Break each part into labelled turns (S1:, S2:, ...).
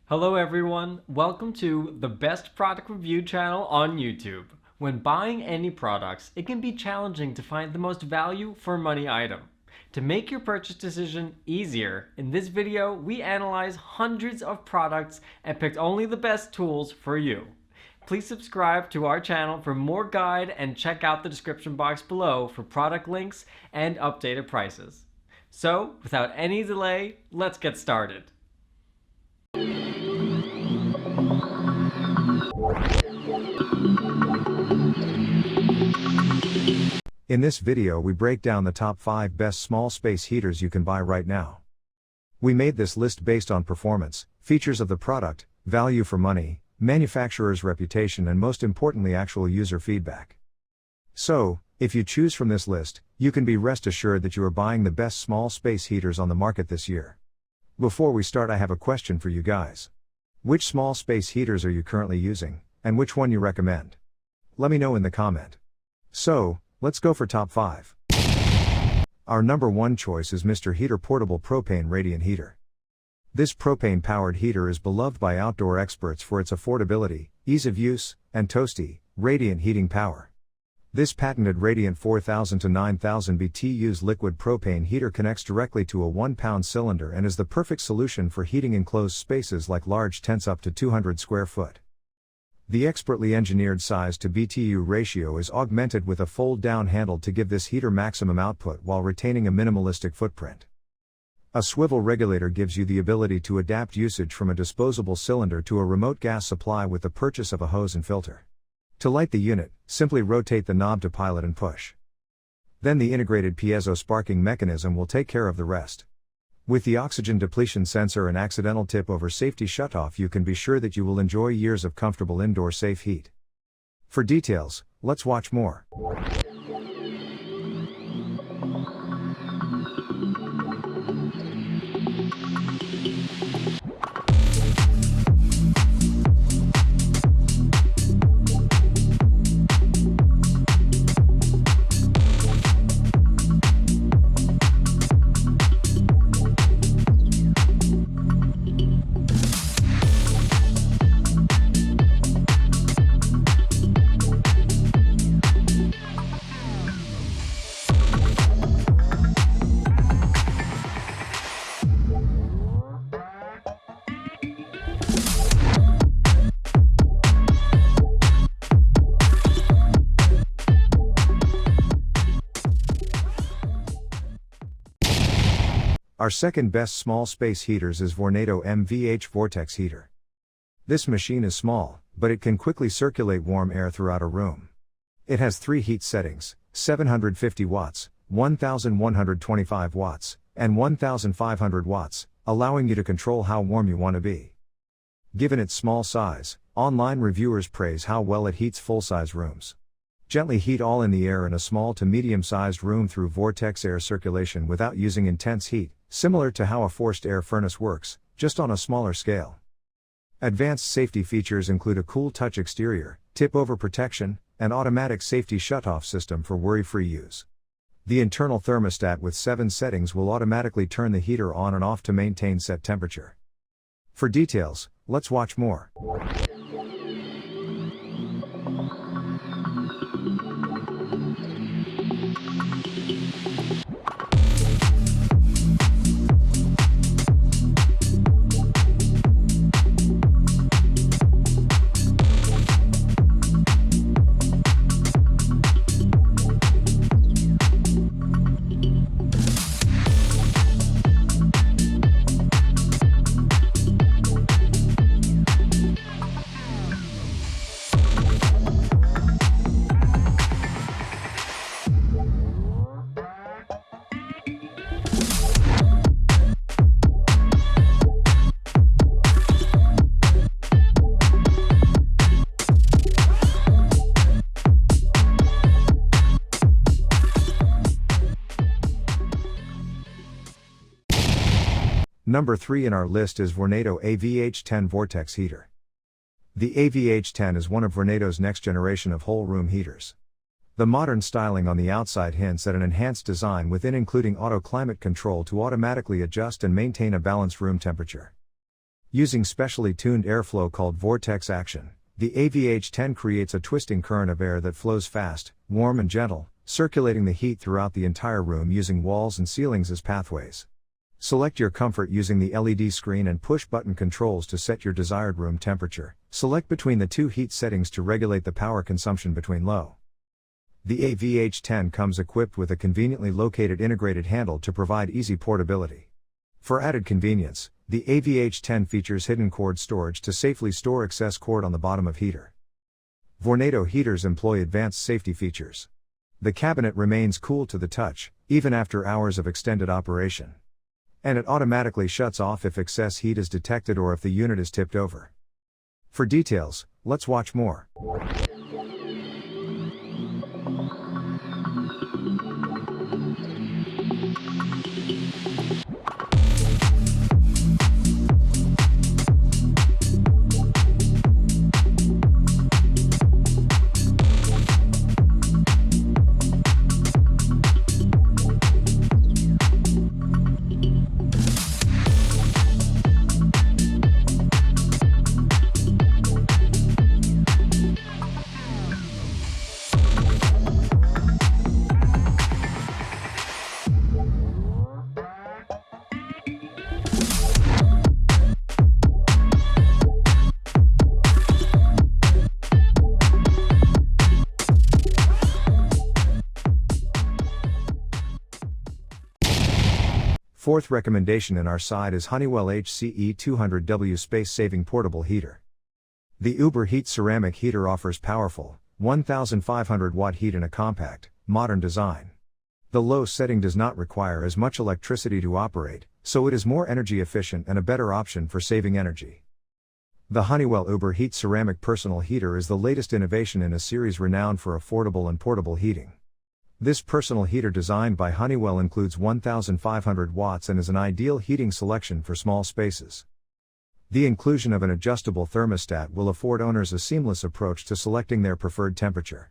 S1: Hello everyone, welcome to the best product review channel on YouTube. When buying any products, it can be challenging to find the most value for money item. To make your purchase decision easier, in this video we analyze hundreds of products and picked only the best tools for you. Please subscribe to our channel for more guide and check out the description box below for product links and updated prices. So, without any delay, let's get started.
S2: In this video we break down the top 5 best small space heaters you can buy right now. We made this list based on performance, features of the product, value for money, manufacturer's reputation and most importantly actual user feedback. So, if you choose from this list, you can be rest assured that you are buying the best small space heaters on the market this year. Before we start, I have a question for you guys. Which small space heaters are you currently using, and which one you recommend? Let me know in the comment. So, let's go for top 5. Our number 1 choice is Mr. Heater Portable Propane Radiant Heater. This propane-powered heater is beloved by outdoor experts for its affordability, ease of use, and toasty, radiant heating power. This patented Radiant 4000 to 9000 BTUs liquid propane heater connects directly to a 1-pound cylinder and is the perfect solution for heating enclosed spaces like large tents up to 200 square foot. The expertly engineered size to BTU ratio is augmented with a fold-down handle to give this heater maximum output while retaining a minimalistic footprint. A swivel regulator gives you the ability to adapt usage from a disposable cylinder to a remote gas supply with the purchase of a hose and filter. To light the unit, simply rotate the knob to pilot and push. Then the integrated piezo sparking mechanism will take care of the rest. With the oxygen depletion sensor and accidental tip-over safety shutoff, you can be sure that you will enjoy years of comfortable indoor safe heat. For details, let's watch more. Our second best small space heaters is Vornado MVH Vortex Heater. This machine is small, but it can quickly circulate warm air throughout a room. It has 3 heat settings, 750 watts, 1125 watts, and 1500 watts, allowing you to control how warm you want to be. Given its small size, online reviewers praise how well it heats full-size rooms. Gently heat all in the air in a small to medium-sized room through vortex air circulation without using intense heat, similar to how a forced air furnace works, just on a smaller scale. Advanced safety features include a cool touch exterior, tip-over protection, and automatic safety shutoff system for worry-free use. The internal thermostat with 7 settings will automatically turn the heater on and off to maintain set temperature. For details, let's watch more. Number 3 in our list is Vornado AVH10 Vortex Heater. The AVH10 is one of Vornado's next generation of whole room heaters. The modern styling on the outside hints at an enhanced design within, including auto climate control to automatically adjust and maintain a balanced room temperature. Using specially tuned airflow called vortex action, the AVH10 creates a twisting current of air that flows fast, warm and gentle, circulating the heat throughout the entire room using walls and ceilings as pathways. Select your comfort using the LED screen and push button controls to set your desired room temperature. Select between the two heat settings to regulate the power consumption between low. The AVH10 comes equipped with a conveniently located integrated handle to provide easy portability. For added convenience, the AVH10 features hidden cord storage to safely store excess cord on the bottom of heater. Vornado heaters employ advanced safety features. The cabinet remains cool to the touch, even after hours of extended operation. And it automatically shuts off if excess heat is detected or if the unit is tipped over. For details, let's watch more. Fourth recommendation in our side is Honeywell CE200W space-saving portable heater. The Uber Heat ceramic heater offers powerful, 1,500 watt heat in a compact, modern design. The low setting does not require as much electricity to operate, so it is more energy efficient and a better option for saving energy. The Honeywell Uber Heat ceramic personal heater is the latest innovation in a series renowned for affordable and portable heating. This personal heater designed by Honeywell includes 1,500 watts and is an ideal heating selection for small spaces. The inclusion of an adjustable thermostat will afford owners a seamless approach to selecting their preferred temperature.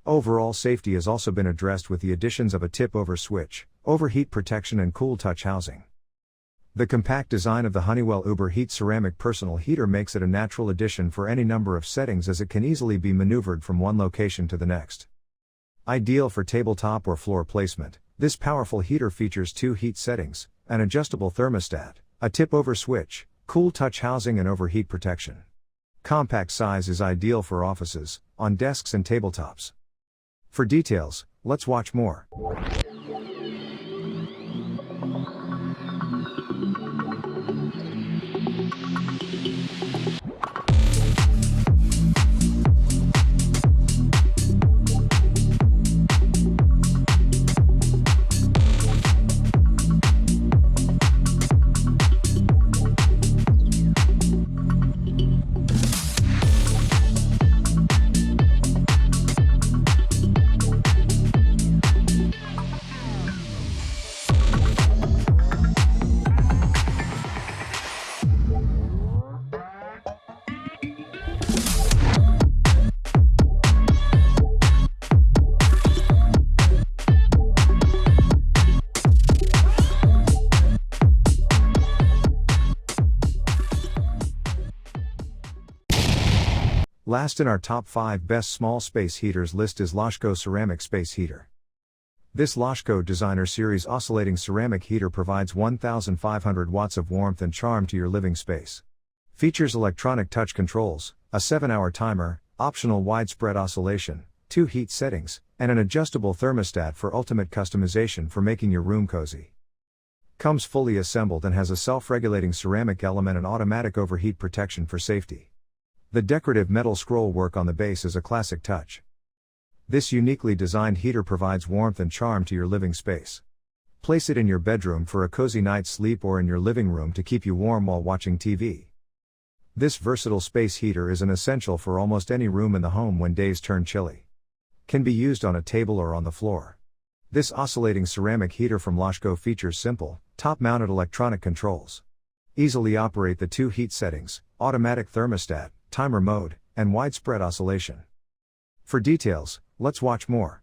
S2: Overall safety has also been addressed with the additions of a tip-over switch, overheat protection and cool touch housing. The compact design of the Honeywell Uber Heat ceramic personal heater makes it a natural addition for any number of settings as it can easily be maneuvered from one location to the next. Ideal for tabletop or floor placement, this powerful heater features two heat settings, an adjustable thermostat, a tip-over switch, cool touch housing and overheat protection. Compact size is ideal for offices, on desks and tabletops. For details, let's watch more. Last in our top 5 best small space heaters list is Losco Ceramic Space Heater. This Losco Designer Series oscillating ceramic heater provides 1,500 watts of warmth and charm to your living space. Features electronic touch controls, a 7-hour timer, optional widespread oscillation, 2 heat settings, and an adjustable thermostat for ultimate customization for making your room cozy. Comes fully assembled and has a self-regulating ceramic element and automatic overheat protection for safety. The decorative metal scroll work on the base is a classic touch. This uniquely designed heater provides warmth and charm to your living space. Place it in your bedroom for a cozy night's sleep or in your living room to keep you warm while watching TV. This versatile space heater is an essential for almost any room in the home when days turn chilly. Can be used on a table or on the floor. This oscillating ceramic heater from Losco features simple, top-mounted electronic controls. Easily operate the 2 heat settings, automatic thermostat, timer mode, and widespread oscillation. For details, let's watch more.